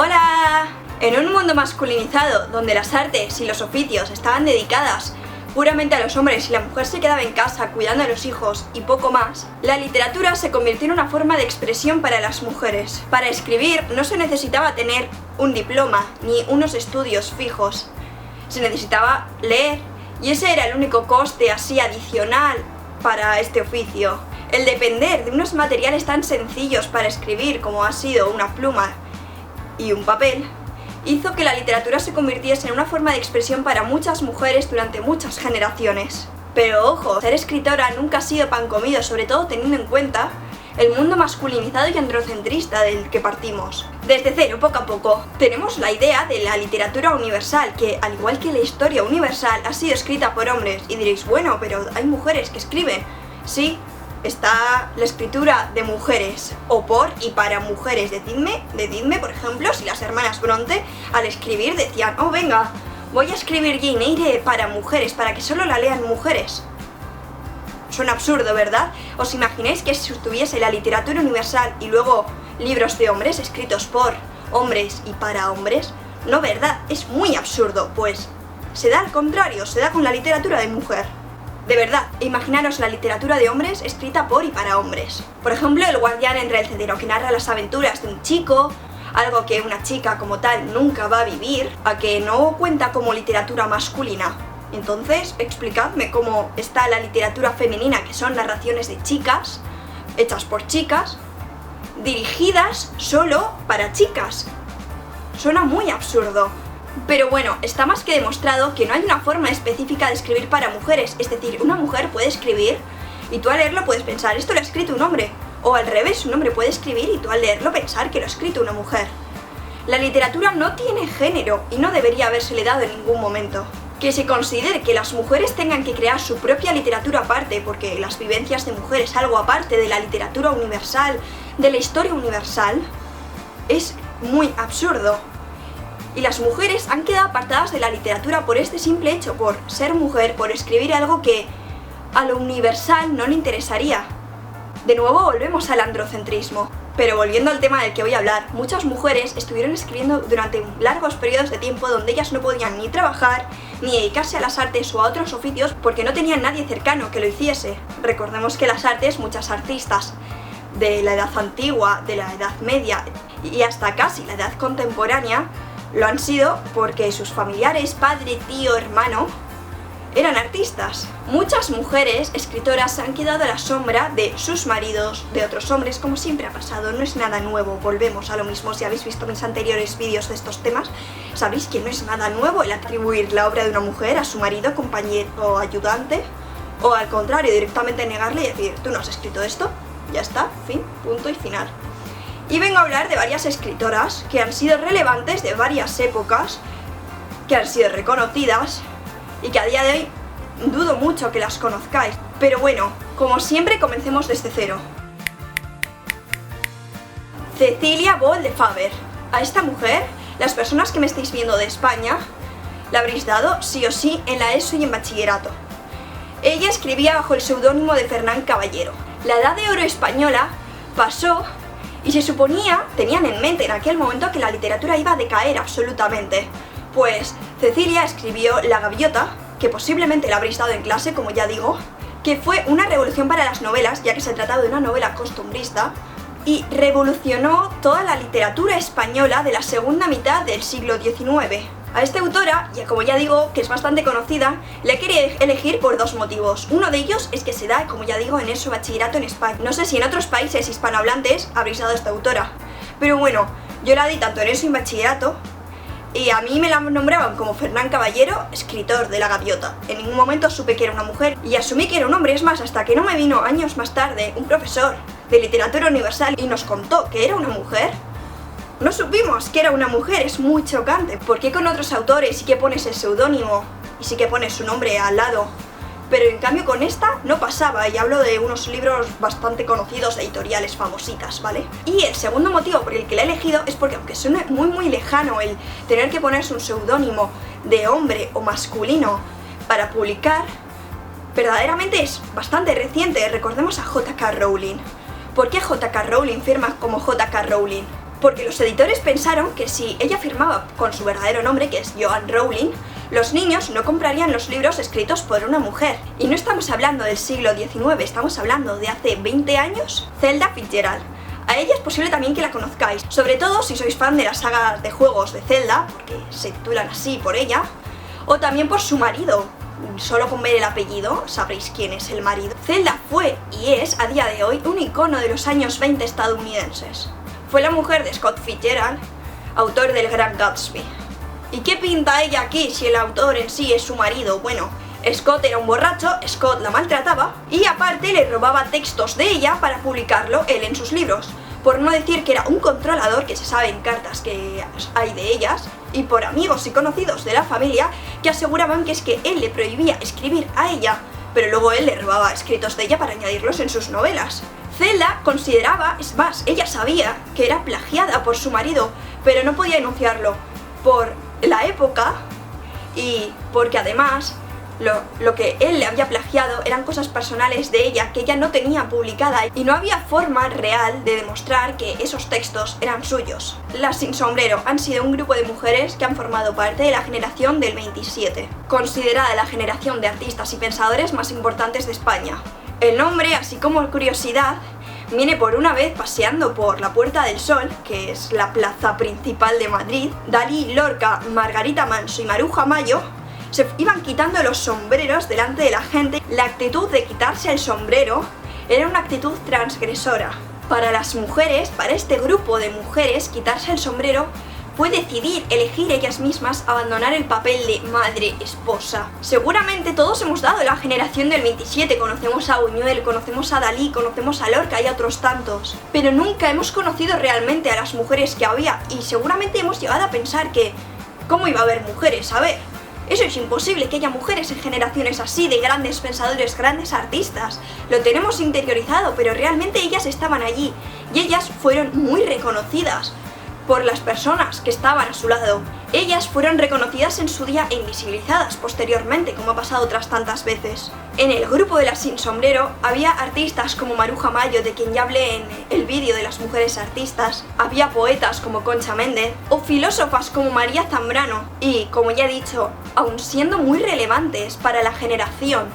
¡Hola! En un mundo masculinizado, donde las artes y los oficios estaban dedicadas puramente a los hombres y la mujer se quedaba en casa cuidando a los hijos y poco más, la literatura se convirtió en una forma de expresión para las mujeres. Para escribir no se necesitaba tener un diploma ni unos estudios fijos, se necesitaba leer y ese era el único coste así adicional para este oficio. El depender de unos materiales tan sencillos para escribir como ha sido una pluma y un papel, hizo que la literatura se convirtiese en una forma de expresión para muchas mujeres durante muchas generaciones. Pero ojo, ser escritora nunca ha sido pan comido, sobre todo teniendo en cuenta el mundo masculinizado y androcentrista del que partimos. Desde cero, poco a poco, tenemos la idea de la literatura universal, que al igual que la historia universal ha sido escrita por hombres. Y diréis, bueno, pero hay mujeres que escriben. Sí, está la escritura de mujeres, o por y para mujeres. Decidme, por ejemplo, si las hermanas Bronte al escribir decían, oh venga, voy a escribir Jane Eyre para mujeres, para que solo la lean mujeres. Suena absurdo, ¿verdad? ¿Os imagináis que si tuviese la literatura universal y luego libros de hombres escritos por hombres y para hombres? No, ¿verdad? Es muy absurdo, pues se da al contrario, se da con la literatura de mujer. De verdad, imaginaros la literatura de hombres escrita por y para hombres. Por ejemplo, El guardián entre el cedero, que narra las aventuras de un chico, algo que una chica como tal nunca va a vivir, a que no cuenta como literatura masculina. Entonces, explicadme cómo está la literatura femenina, que son narraciones de chicas, hechas por chicas, dirigidas solo para chicas. Suena muy absurdo. Pero bueno, está más que demostrado que no hay una forma específica de escribir para mujeres. Es decir, una mujer puede escribir y tú al leerlo puedes pensar, esto lo ha escrito un hombre. O al revés, un hombre puede escribir y tú al leerlo pensar que lo ha escrito una mujer. La literatura no tiene género y no debería habérsele dado en ningún momento. Que se considere que las mujeres tengan que crear su propia literatura aparte, porque las vivencias de mujeres es algo aparte de la literatura universal, de la historia universal, es muy absurdo. Y las mujeres han quedado apartadas de la literatura por este simple hecho, por ser mujer, por escribir algo que a lo universal no le interesaría. De nuevo volvemos al androcentrismo. Pero volviendo al tema del que voy a hablar, muchas mujeres estuvieron escribiendo durante largos periodos de tiempo donde ellas no podían ni trabajar, ni dedicarse a las artes o a otros oficios porque no tenían nadie cercano que lo hiciese. Recordemos que las artes, muchas artistas de la edad antigua, de la edad media y hasta casi la edad contemporánea, lo han sido porque sus familiares, padre, tío, hermano, eran artistas. Muchas mujeres escritoras se han quedado a la sombra de sus maridos, de otros hombres, como siempre ha pasado, no es nada nuevo, volvemos a lo mismo. Si habéis visto mis anteriores vídeos de estos temas, sabréis que no es nada nuevo el atribuir la obra de una mujer a su marido, compañero o ayudante, o al contrario, directamente negarle y decir, tú no has escrito esto, ya está, fin, punto y final. Y vengo a hablar de varias escritoras que han sido relevantes de varias épocas, que han sido reconocidas y que a día de hoy dudo mucho que las conozcáis. Pero bueno, como siempre, comencemos desde cero. Cecilia Bol de Faber. A esta mujer, las personas que me estáis viendo de España, la habréis dado sí o sí en la ESO y en bachillerato. Ella escribía bajo el seudónimo de Fernán Caballero. La edad de oro española pasó y se suponía, tenían en mente en aquel momento, que la literatura iba a decaer absolutamente. Pues Cecilia escribió La Gaviota, que posiblemente la habréis dado en clase, como ya digo, que fue una revolución para las novelas, ya que se trataba de una novela costumbrista, y revolucionó toda la literatura española de la segunda mitad del siglo XIX. A esta autora, ya como ya digo, que es bastante conocida, le quería elegir por dos motivos. Uno de ellos es que se da, como ya digo, en ESO bachillerato en España. No sé si en otros países hispanohablantes habréis dado a esta autora, pero bueno, yo la di tanto en ESO y en bachillerato, y a mí me la nombraban como Fernán Caballero, escritor de La Gaviota. En ningún momento supe que era una mujer y asumí que era un hombre. Es más, hasta que no me vino años más tarde un profesor de literatura universal y nos contó que era una mujer, no supimos que era una mujer. Es muy chocante. ¿Por qué con otros autores sí que pones el seudónimo y sí que pones su nombre al lado? Pero en cambio con esta no pasaba, y hablo de unos libros bastante conocidos de editoriales famositas, ¿vale? Y el segundo motivo por el que la he elegido es porque, aunque suene muy lejano el tener que ponerse un seudónimo de hombre o masculino para publicar, verdaderamente es bastante reciente. Recordemos a J.K. Rowling. ¿Por qué J.K. Rowling firma como J.K. Rowling? porque los editores pensaron que si ella firmaba con su verdadero nombre, que es Joanne Rowling, los niños no comprarían los libros escritos por una mujer. Y no estamos hablando del siglo XIX, estamos hablando de hace 20 años. Zelda Fitzgerald. A ella es posible también que la conozcáis, sobre todo si sois fan de las sagas de juegos de Zelda, porque se titulan así por ella, o también por su marido. Solo con ver el apellido sabréis quién es el marido. Zelda fue y es a día de hoy un icono de los años 20 estadounidenses. Fue la mujer de Scott Fitzgerald, autor del Gran Gatsby. ¿Y qué pinta ella aquí si el autor en sí es su marido? Bueno, Scott era un borracho, Scott la maltrataba y aparte le robaba textos de ella para publicarlo él en sus libros. Por no decir que era un controlador, que se sabe en cartas que hay de ellas, y por amigos y conocidos de la familia que aseguraban que es que él le prohibía escribir a ella, pero luego él le robaba escritos de ella para añadirlos en sus novelas. Zelda consideraba, es más, ella sabía que era plagiada por su marido, pero no podía denunciarlo por la época y porque además lo que él le había plagiado eran cosas personales de ella que ella no tenía publicada y no había forma real de demostrar que esos textos eran suyos. Las Sin Sombrero han sido un grupo de mujeres que han formado parte de la generación del 27, considerada la generación de artistas y pensadores más importantes de España. El nombre, así como curiosidad, viene por una vez paseando por la Puerta del Sol, que es la plaza principal de Madrid. Dalí, Lorca, Margarita Manso y Maruja Mayo se iban quitando los sombreros delante de la gente. La actitud de quitarse el sombrero era una actitud transgresora. Para las mujeres, para este grupo de mujeres, quitarse el sombrero fue decidir, elegir ellas mismas abandonar el papel de madre, esposa. Seguramente todos hemos dado la generación del 27, conocemos a Buñuel, conocemos a Dalí, conocemos a Lorca y a otros tantos, pero nunca hemos conocido realmente a las mujeres que había y seguramente hemos llegado a pensar que ¿cómo iba a haber mujeres? A ver, eso es imposible, que haya mujeres en generaciones así, de grandes pensadores, grandes artistas. Lo tenemos interiorizado, pero realmente ellas estaban allí y ellas fueron muy reconocidas por las personas que estaban a su lado. Ellas fueron reconocidas en su día e invisibilizadas posteriormente, como ha pasado otras tantas veces. En el grupo de las Sin Sombrero había artistas como Maruja Mayo, de quien ya hablé en el vídeo de las mujeres artistas, había poetas como Concha Méndez, o filósofas como María Zambrano, y, como ya he dicho, aun siendo muy relevantes para la generación,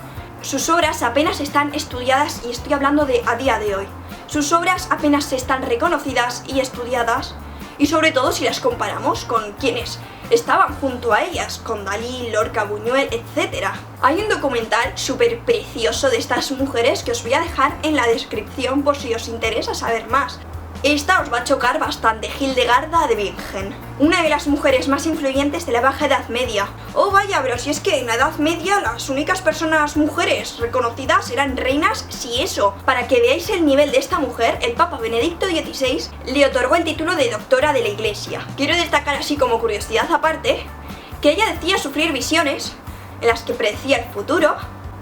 sus obras apenas están estudiadas, y estoy hablando de a día de hoy. Sus obras apenas están reconocidas y estudiadas, y sobre todo si las comparamos con quienes estaban junto a ellas, con Dalí, Lorca, Buñuel, etc. Hay un documental súper precioso de estas mujeres que os voy a dejar en la descripción por si os interesa saber más. Esta os va a chocar bastante, Hildegarda de Bingen, una de las mujeres más influyentes de la Baja Edad Media. Oh vaya, pero si es que en la Edad Media las únicas personas mujeres reconocidas eran reinas, si eso. Para que veáis el nivel de esta mujer, el Papa Benedicto XVI le otorgó el título de doctora de la Iglesia. Quiero destacar así como curiosidad aparte, que ella decía sufrir visiones en las que predecía el futuro.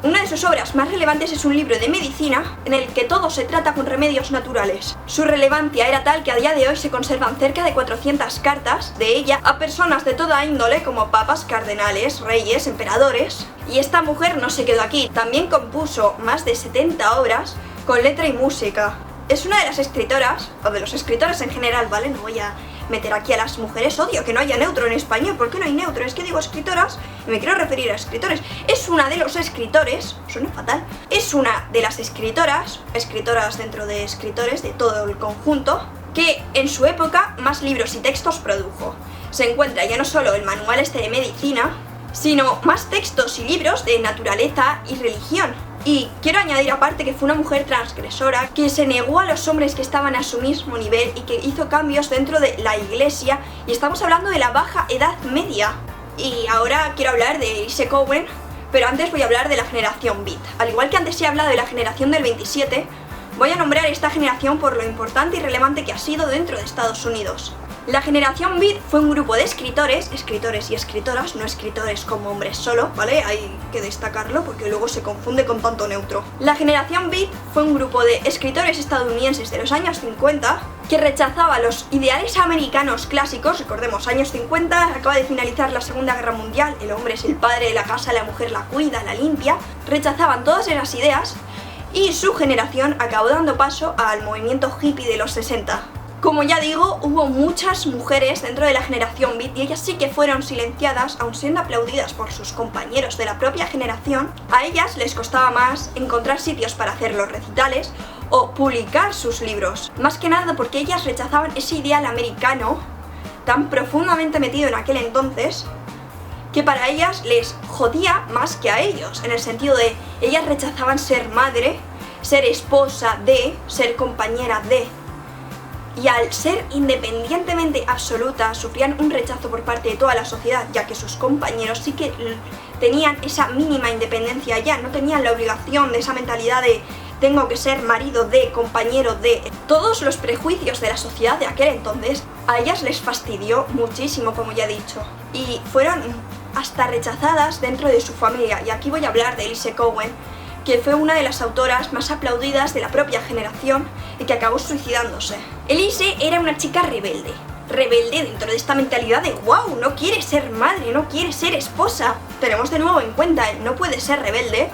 Una de sus obras más relevantes es un libro de medicina en el que todo se trata con remedios naturales. Su relevancia era tal que a día de hoy se conservan cerca de 400 cartas de ella a personas de toda índole como papas, cardenales, reyes, emperadores. Y esta mujer no se quedó aquí, también compuso más de 70 obras con letra y música. Es una de las escritoras, o de los escritores en general, ¿vale? No voy a meter aquí a las mujeres, odio que no haya neutro en español. ¿Por qué no hay neutro? Es que digo escritoras y me quiero referir a escritores. Es una de los escritores, suena fatal, es una de las escritoras dentro de escritores de todo el conjunto, que en su época más libros y textos produjo. Se encuentra ya no solo el manual este de medicina, sino más textos y libros de naturaleza y religión. Y quiero añadir aparte que fue una mujer transgresora que se negó a los hombres que estaban a su mismo nivel y que hizo cambios dentro de la iglesia, y estamos hablando de la Baja Edad Media. Y ahora quiero hablar de Elise Cowen, pero antes voy a hablar de la generación Beat. Al igual que antes he hablado de la generación del 27, voy a nombrar esta generación por lo importante y relevante que ha sido dentro de Estados Unidos. La generación Beat fue un grupo de escritores y escritoras, no escritores como hombres solo, ¿vale? Hay que destacarlo porque luego se confunde con tanto neutro. La generación Beat fue un grupo de escritores estadounidenses de los años 50 que rechazaba los ideales americanos clásicos. Recordemos, años 50, acaba de finalizar la Segunda Guerra Mundial, el hombre es el padre de la casa, la mujer la cuida, la limpia. Rechazaban todas esas ideas y su generación acabó dando paso al movimiento hippie de los 60. Como ya digo, hubo muchas mujeres dentro de la generación beat y ellas sí que fueron silenciadas, aun siendo aplaudidas por sus compañeros de la propia generación. A ellas les costaba más encontrar sitios para hacer los recitales o publicar sus libros. Más que nada porque ellas rechazaban ese ideal americano tan profundamente metido en aquel entonces, que para ellas les jodía más que a ellos, en el sentido de ellas rechazaban ser madre, ser esposa de, ser compañera de. Y al ser independientemente absolutas, sufrían un rechazo por parte de toda la sociedad, ya que sus compañeros sí que tenían esa mínima independencia ya, no tenían la obligación de esa mentalidad de tengo que ser marido de, compañero de. Todos los prejuicios de la sociedad de aquel entonces, a ellas les fastidió muchísimo, como ya he dicho, y fueron hasta rechazadas dentro de su familia. Y aquí voy a hablar de Elise Cowen, que fue una de las autoras más aplaudidas de la propia generación y que acabó suicidándose. Elise era una chica rebelde dentro de esta mentalidad de wow, no quiere ser madre, no quiere ser esposa. Tenemos de nuevo en cuenta, no puede ser rebelde,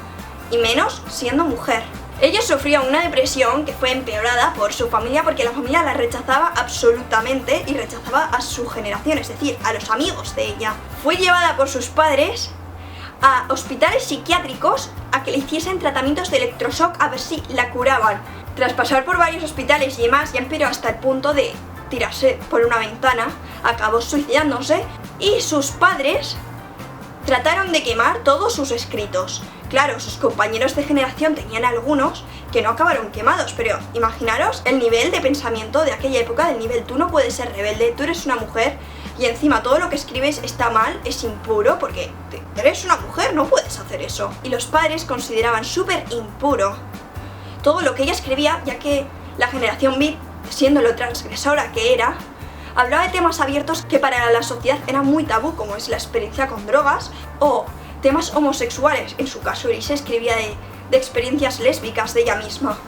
y menos siendo mujer. Ella sufría una depresión que fue empeorada por su familia porque la familia la rechazaba absolutamente y rechazaba a su generación, es decir, a los amigos de ella. Fue llevada por sus padres a hospitales psiquiátricos a que le hiciesen tratamientos de electroshock a ver si la curaban. Tras pasar por varios hospitales y demás, ya empeoró hasta el punto de tirarse por una ventana, acabó suicidándose y sus padres trataron de quemar todos sus escritos. Claro, sus compañeros de generación tenían algunos que no acabaron quemados, pero imaginaros el nivel de pensamiento de aquella época, del nivel tú no puedes ser rebelde, tú eres una mujer y encima todo lo que escribes está mal, es impuro, porque eres una mujer, no puedes hacer eso. Y los padres consideraban súper impuro todo lo que ella escribía, ya que la generación beat, siendo lo transgresora que era, hablaba de temas abiertos que para la sociedad eran muy tabú, como es la experiencia con drogas o temas homosexuales. En su caso, Elise escribía de experiencias lésbicas de ella misma.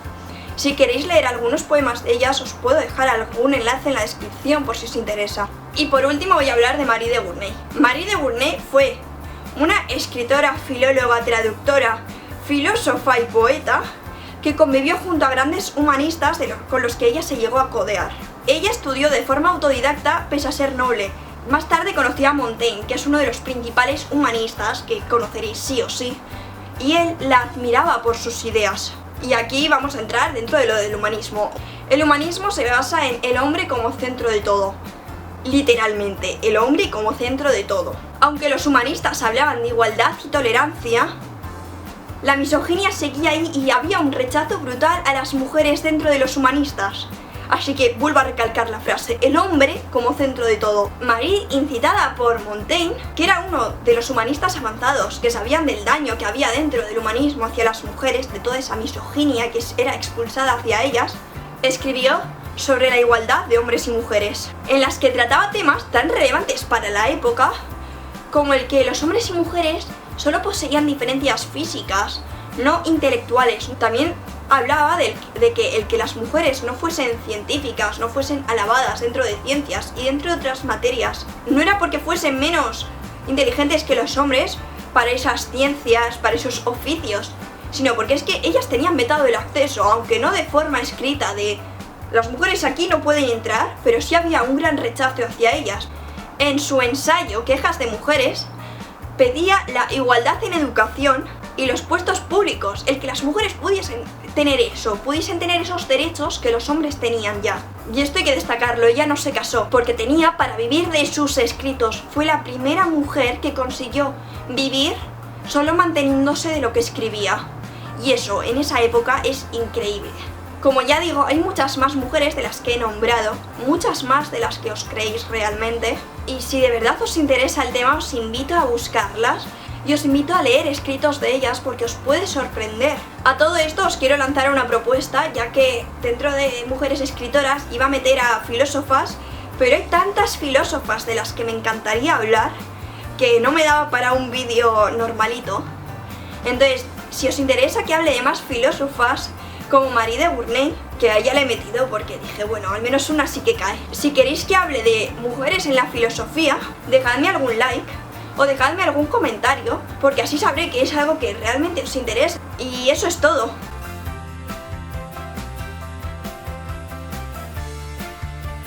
Si queréis leer algunos poemas de ellas, os puedo dejar algún enlace en la descripción por si os interesa. Y por último voy a hablar de Marie de Gournay. Marie de Gournay fue una escritora, filóloga, traductora, filósofa y poeta que convivió junto a grandes humanistas con los que ella se llegó a codear. Ella estudió de forma autodidacta pese a ser noble. Más tarde conoció a Montaigne, que es uno de los principales humanistas que conoceréis sí o sí, y él la admiraba por sus ideas. Y aquí vamos a entrar dentro de lo del humanismo. El humanismo se basa en el hombre como centro de todo. Literalmente, el hombre como centro de todo. Aunque los humanistas hablaban de igualdad y tolerancia, la misoginia seguía ahí y había un rechazo brutal a las mujeres dentro de los humanistas. Así que vuelvo a recalcar la frase, el hombre como centro de todo. Marie, incitada por Montaigne, que era uno de los humanistas avanzados, que sabían del daño que había dentro del humanismo hacia las mujeres, de toda esa misoginia que era expulsada hacia ellas, escribió sobre la igualdad de hombres y mujeres, en las que trataba temas tan relevantes para la época como el que los hombres y mujeres solo poseían diferencias físicas, no intelectuales. También hablaba de que el que las mujeres no fuesen científicas, no fuesen alabadas dentro de ciencias y dentro de otras materias, no era porque fuesen menos inteligentes que los hombres para esas ciencias, para esos oficios, sino porque es que ellas tenían vetado el acceso, aunque no de forma escrita de las mujeres aquí no pueden entrar, pero sí había un gran rechazo hacia ellas. En su ensayo Quejas de mujeres, pedía la igualdad en educación y los puestos públicos, el que las mujeres pudiesen tener esos derechos que los hombres tenían ya. Y esto hay que destacarlo, ella no se casó porque tenía para vivir de sus escritos. Fue la primera mujer que consiguió vivir solo manteniéndose de lo que escribía. Y eso, en esa época, es increíble. Como ya digo, hay muchas más mujeres de las que he nombrado, muchas más de las que os creéis realmente. Y si de verdad os interesa el tema, os invito a buscarlas y os invito a leer escritos de ellas porque os puede sorprender. A todo esto os quiero lanzar una propuesta, ya que dentro de mujeres escritoras iba a meter a filósofas, pero hay tantas filósofas de las que me encantaría hablar que no me daba para un vídeo normalito. Entonces, si os interesa que hable de más filósofas como Marie de Gournay, que a ella le he metido porque dije, bueno, al menos una sí que cae. Si queréis que hable de mujeres en la filosofía, dejadme algún like o dejadme algún comentario, porque así sabré que es algo que realmente os interesa. Y eso es todo.